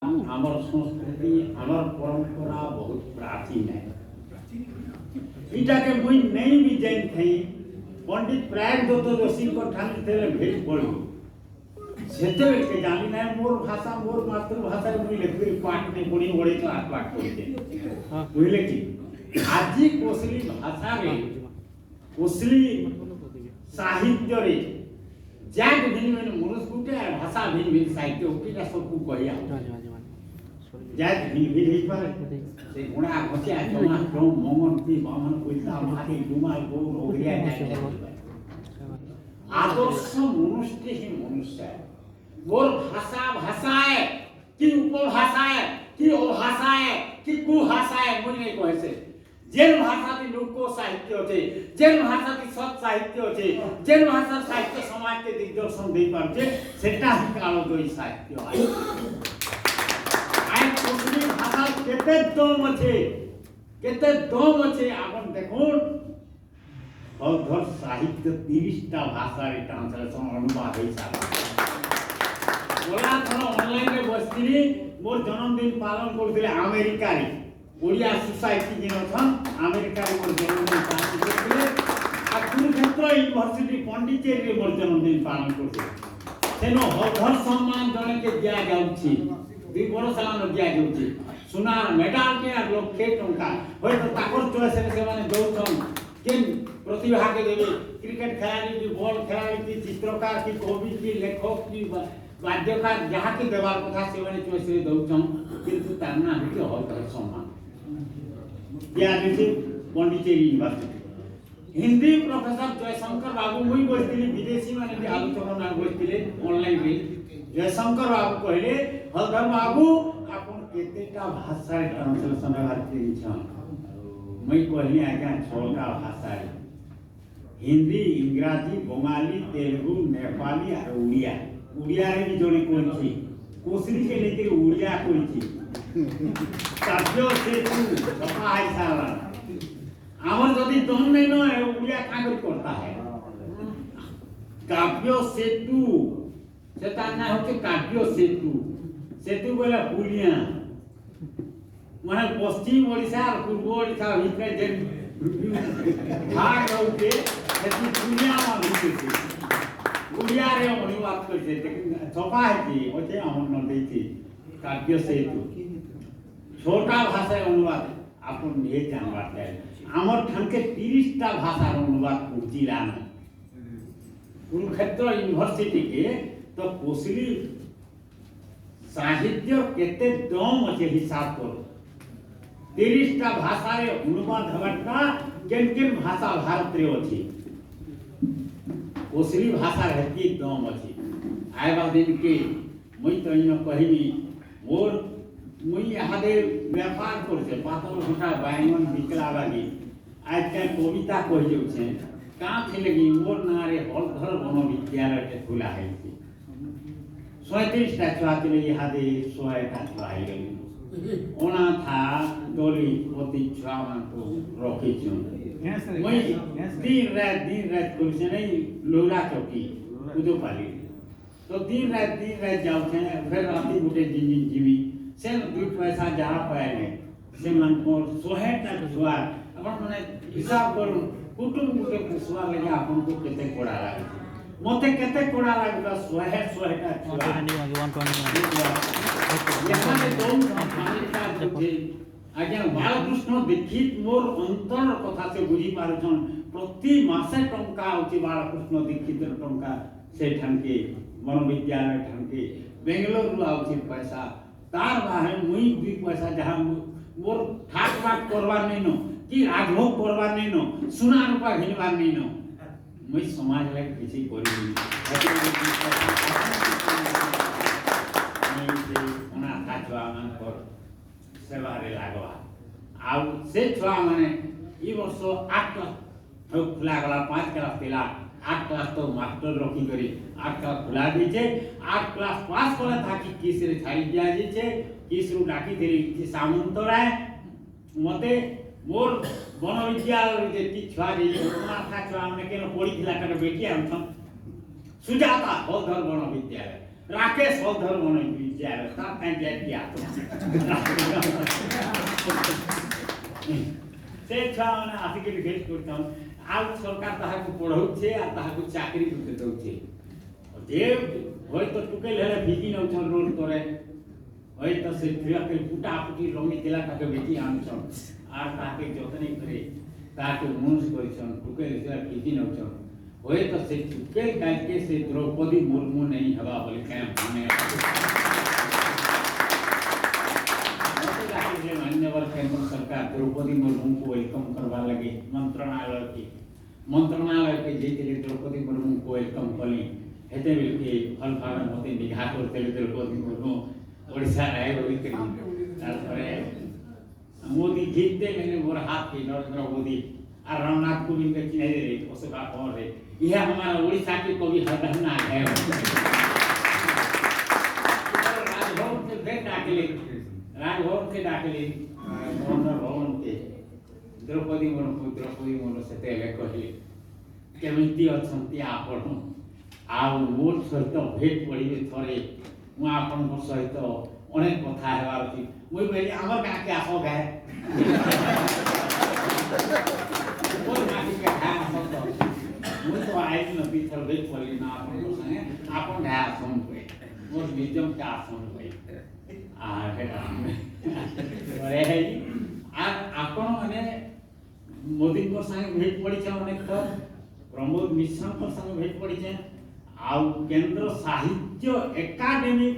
आमर संस्कृति आमर परंपरा बहुत प्राचीन है। इटा के मुई नहीं भी जान थई पंडित प्रायदत्त जोशी को ठान थे भेट पड़ी सेते के जानी ना मोर भाषा मोर मातृभाषा मुई लेखि पाठ ने पड़ी ओडे तो आठ पाठ करते बुझले कि आजी कोसली भाषा रे कोसली साहित्य रे जाग भिन्न भिन्न मनुष्य गुटे भाषा भिन्न भिन्न साहित्य उठीटा सबको कहिया जाग भिन्न भिन्न ही पर से गुणा घोषिया जमा क्रम मोमन की बामन कोइता माटी डुमाल गो ओगरिया जाय आदर्श मनुष्य ही मनुष्य है। मोर भाषा भाषा है कि उपभाषा है कि अभाषा है कि कुभाषा है मुझे कहे से जेन भाषा की लोक साहित्य होते जेन भाषा की सत साहित्य होते जेन भाषा साहित्य समाज के दिग्दर्शन दे पारछे सेटा ही कालोदयी साहित्य है। आइ कोसली भाषा केते दम अछि आपन देखुन हलधर साहित्य 30 टा भाषा रे ट्रांसलेशन अनुवाद होई सारा बोला थरो ऑनलाइन रे बसथिली मोर जन्मदिन पालन करथिले अमेरिका रे ओडिया सोसाइटी जिनथन अमेरिका रे मोर जन्मदिन पालन करथिले आ कुरुक्षेत्र यूनिवर्सिटी पंडिचेरी रे मोर जन्मदिन पालन करथिले सेनो हलधर सम्मान जने के दिया जाउछि 2 वर्ष सालान दिया जाउछि सुनार मेडल के लक्षे टंका होय तो ताकर चॉइस से माने दउछन केन प्रतिभा के देबे क्रिकेट खिलाड़ी की बॉल खिलाड़ी की चित्रकार की कवि की लेखक की वाद्यकार जहाँ की देवार कथा से माने चॉइस रे दउछन किंतु ताना होते हलधर सम्मान दिया जाउछि पंडिचेरी यूनिवर्सिटी हिंदी प्रोफेसर जयशंकर बाबू मुई बसथिली विदेशी माने भी आलोचना ना बसथिले ऑनलाइन रे जयशंकर बाबू कहले हलधर बाबू आपन केतेटा भाषा रे ट्रांसलेशन करते छन मैं कहली आज्ञा 6टा भाषा रे हिंदी इंग्राजी बंगाली तेलुगु नेपाली और उड़िया उड़िया रे भी जने कोनछि कोसली के लेके उड़िया कोनछि काव्य से तू सफा है सारा आमर जदी दम नहीं न उड़िया का करता है काव्य सेतु सेता ना होते काव्य सेतु सेतु बोला पुलिया माने पश्चिम ओडिशा और पूर्व ओडिशा भीतर जे भाग होते सेति पुलिया माने होते उड़िया रे अनुवाद करते छपा है कि ओते हमन न देती काव्य सेतु छोटा भाषा अनुवाद आपन ये जानवा चाहे हमर ठान के 30 टा भाषा अनुवाद जिला में कुरुक्षेत्र यूनिवर्सिटी के तो कोसली साहित्य केते दम अछि हिसाब करो 30 टा भाषा रे अनुवाद हवटा केन केन भाषा भारत रे अछि कोसली भाषा रे की दम अछि आइबा दिन के मुई तो इनो कहिनी मोर मुई आदे व्यापार करछे पातल घटा बायमन बिकला बागी आज के कविता कहि जउ छे का थिले कि मोर ना रे हलधर वन विद्यालय के खुला है 37 टा छुआ के इहादे 100 टा छुआ है गली ओना था डोली पति छुआ मान को रखी छु मैं दिन रात कुछ नहीं लोला चौकी उदो पाली तो दिन रात जाउ छे फिर राती गुटे दिन जीवी से 2 पैसा जहां पाएले से मन को 100 टा छुआ अपन माने हिसाब करू कुटुंब गुटे छुआ लगे आपन को केते कोड़ा लागे मते केते कोड़ा लागता 100 टा छुआ यहाँ में दो मान्यता जे आज्ञा बालकृष्ण दीक्षित मोर अंतर कथा से बुझी पारछन प्रति मासे टंका होची बालकृष्ण दीक्षित टंका से ठनके मनोविद्यालय ठनके बेंगलुरु आउची पैसा तार बाहे मुई 2 पैसा जहां मोर ठाक बाट करवा नहीं न कि राजभोग करवा नहीं न सुना रूपा घिनवा नहीं न मुई समाज रे किछि करि छुआ मान पर सेवा रे लागवा आ से छुआ माने ई वर्ष 8 क्लास खुला गला 5 क्लास पिला 8 क्लास तो मास्टर रखी करी 8 क्लास खुला दीचे 8 क्लास पास करे ताकि किस रे छाड़ी दिया दीचे किस रु डाकी देरी कि सामंतराय मते मोर वन विद्यालय जे ती छुआ जे माथा छुआ माने केनो पड़ी खिला कर बेटी हम सुजाता हलधर वन विद्यालय राकेश हलधर मन जाए से छुआ मैंने आसिक भेट कर सरकार ताहाको पढ़ाऊे आ ताहाको चाकरी को दौचे जे होय तो टुकेल हेले भिगी नौछन रोड तोरे होय तो से फिराके फुटा फुटी रंगी दिला ताके बेटी आनछन आर ताके जतने करे ताके मुंस करिछन टुकेल से भिगी नौछन होय तो से टुकेल काके से द्रौपदी मुर्मू नहीं हवा बोले क्या माने मान्यवर केंद्र सरकार द्रौपदी मुर्मू को वेलकम करवा लगे मंत्रणालय के जेते द्रौपदी मुर्मू को वेलकम कली हेते बेल के फल फार मते निघा करते द्रौपदी मुर्मू ओडिशा आए बोली करी तारपरे मोदी जीतते मैंने मोर हाथ के नरेंद्र मोदी और रामनाथ कोविंद के चिन्ह रे ओसका और रे यह हमारा ओडिशा के कवि हलधर ना है राजभवन से भेंट डाकले राजभवन से डाकले गवर्नर भवन के द्रौपदी मुर्मू से कहले केमिति अछंती आपण आ मोर सहित भेट पड़े थरे मु आपण सहित अनेक कथा हेबार अछि मुई कहली हमर का के आसो गाय कोन माटी के खा आसो तो मुई तो आई न पीछल भेट पड़े ना आपण संगे आपण गाय आसो पे मोर निजम का आसो पे आ अरे है आ आपण माने मोदी को संगे भेट पड़ी छ अनेक प्रमोद मिश्र को संगे भेट पड़ी छ आ केंद्र साहित्य एकाडेमी